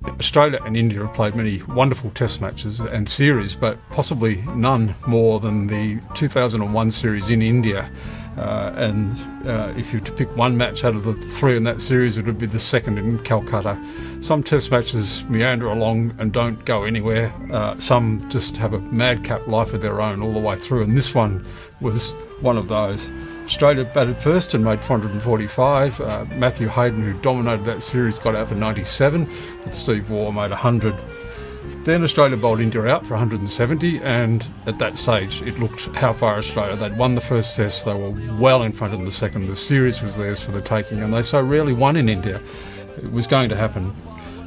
Australia and India have played many wonderful test matches and series, but possibly none more than the 2001 series in India. If you were to pick one match out of the three in that series, it would be the second in Calcutta. Some test matches meander along and don't go anywhere. Some just have a madcap life of their own all the way through, and this one was one of those. Australia batted first and made 445. Matthew Hayden, who dominated that series, got out for 97, but Steve Waugh made 100. Then Australia bowled India out for 170, and at that stage it looked how far Australia. They'd won the first test, they were well in front in the second. The series was theirs for the taking, and they so rarely won in India. It was going to happen.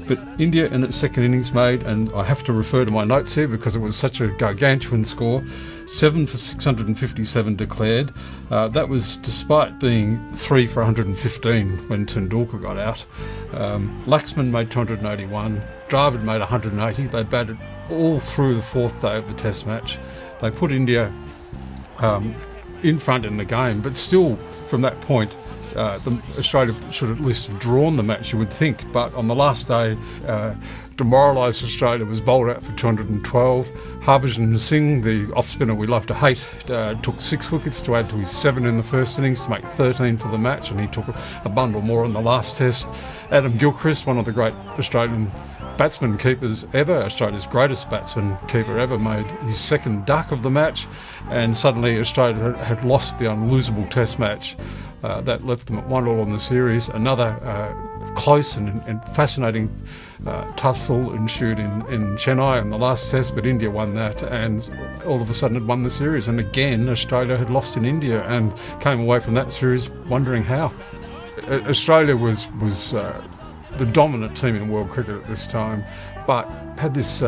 But India in its second innings made, and I have to refer to my notes here because it was such a gargantuan score, 7 for 657 declared. That was despite being 3 for 115 when Tendulkar got out. Laxman made 281, Dravid made 180. They batted all through the fourth day of the test match. They put India in front in the game, but still from that point Australia should at least have drawn the match, you would think. But on the last day, demoralised Australia was bowled out for 212. Harbhajan Singh, the off-spinner we love to hate, took 6 wickets to add to his 7 in the first innings to make 13 for the match, and he took a bundle more in the last test. Adam Gilchrist, one of the great Australian batsman keepers ever, Australia's greatest batsman keeper ever, made his second duck of the match, and suddenly Australia had lost the unlosable test match. That left them at 1-1 in the series. Another close and fascinating tussle ensued in Chennai in the last test, but India won that and all of a sudden had won the series. And again, Australia had lost in India and came away from that series wondering how. Australia was the dominant team in world cricket at this time, but had this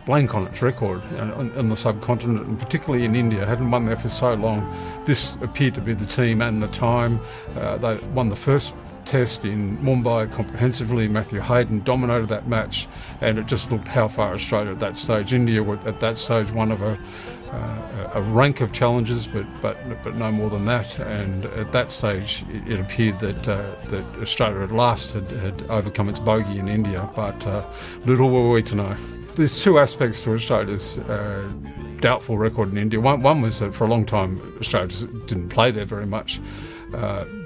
blank on its record on the subcontinent, and particularly in India. Hadn't won there for so long. This appeared to be the team and the time. They won the first test in Mumbai comprehensively. Matthew Hayden dominated that match, and it just looked how far Australia at that stage. India were at that stage one of a rank of challenges, but no more than that. And at that stage, it appeared that Australia at last had overcome its bogey in India. But little were we to know. There's two aspects to Australia's doubtful record in India. One was that for a long time Australia didn't play there very much,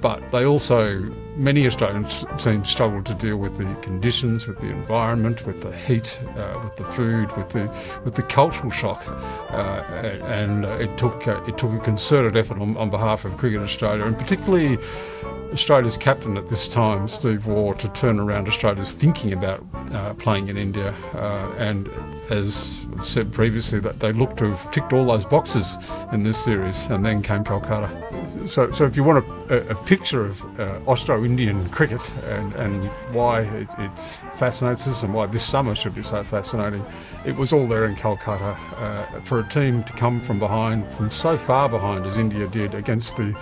but they also, many Australian teams struggled to deal with the conditions, with the environment, with the heat, with the food, with the cultural shock, and it took a concerted effort on behalf of Cricket Australia, and particularly Australia's captain at this time, Steve Waugh, to turn around Australia's thinking about playing in India. And as I've said previously, that they looked to have ticked all those boxes in this series, and then came Calcutta. So if you want a picture of Austro-Indian cricket and why it fascinates us and why this summer should be so fascinating, it was all there in Calcutta. For a team to come from behind, from so far behind as India did, against the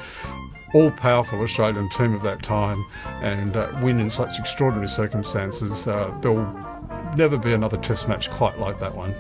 all-powerful Australian team of that time, and win in such extraordinary circumstances, there'll never be another test match quite like that one.